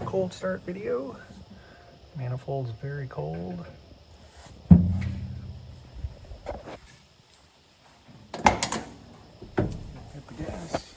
cold start video. Manifold's very cold. Hit the gas.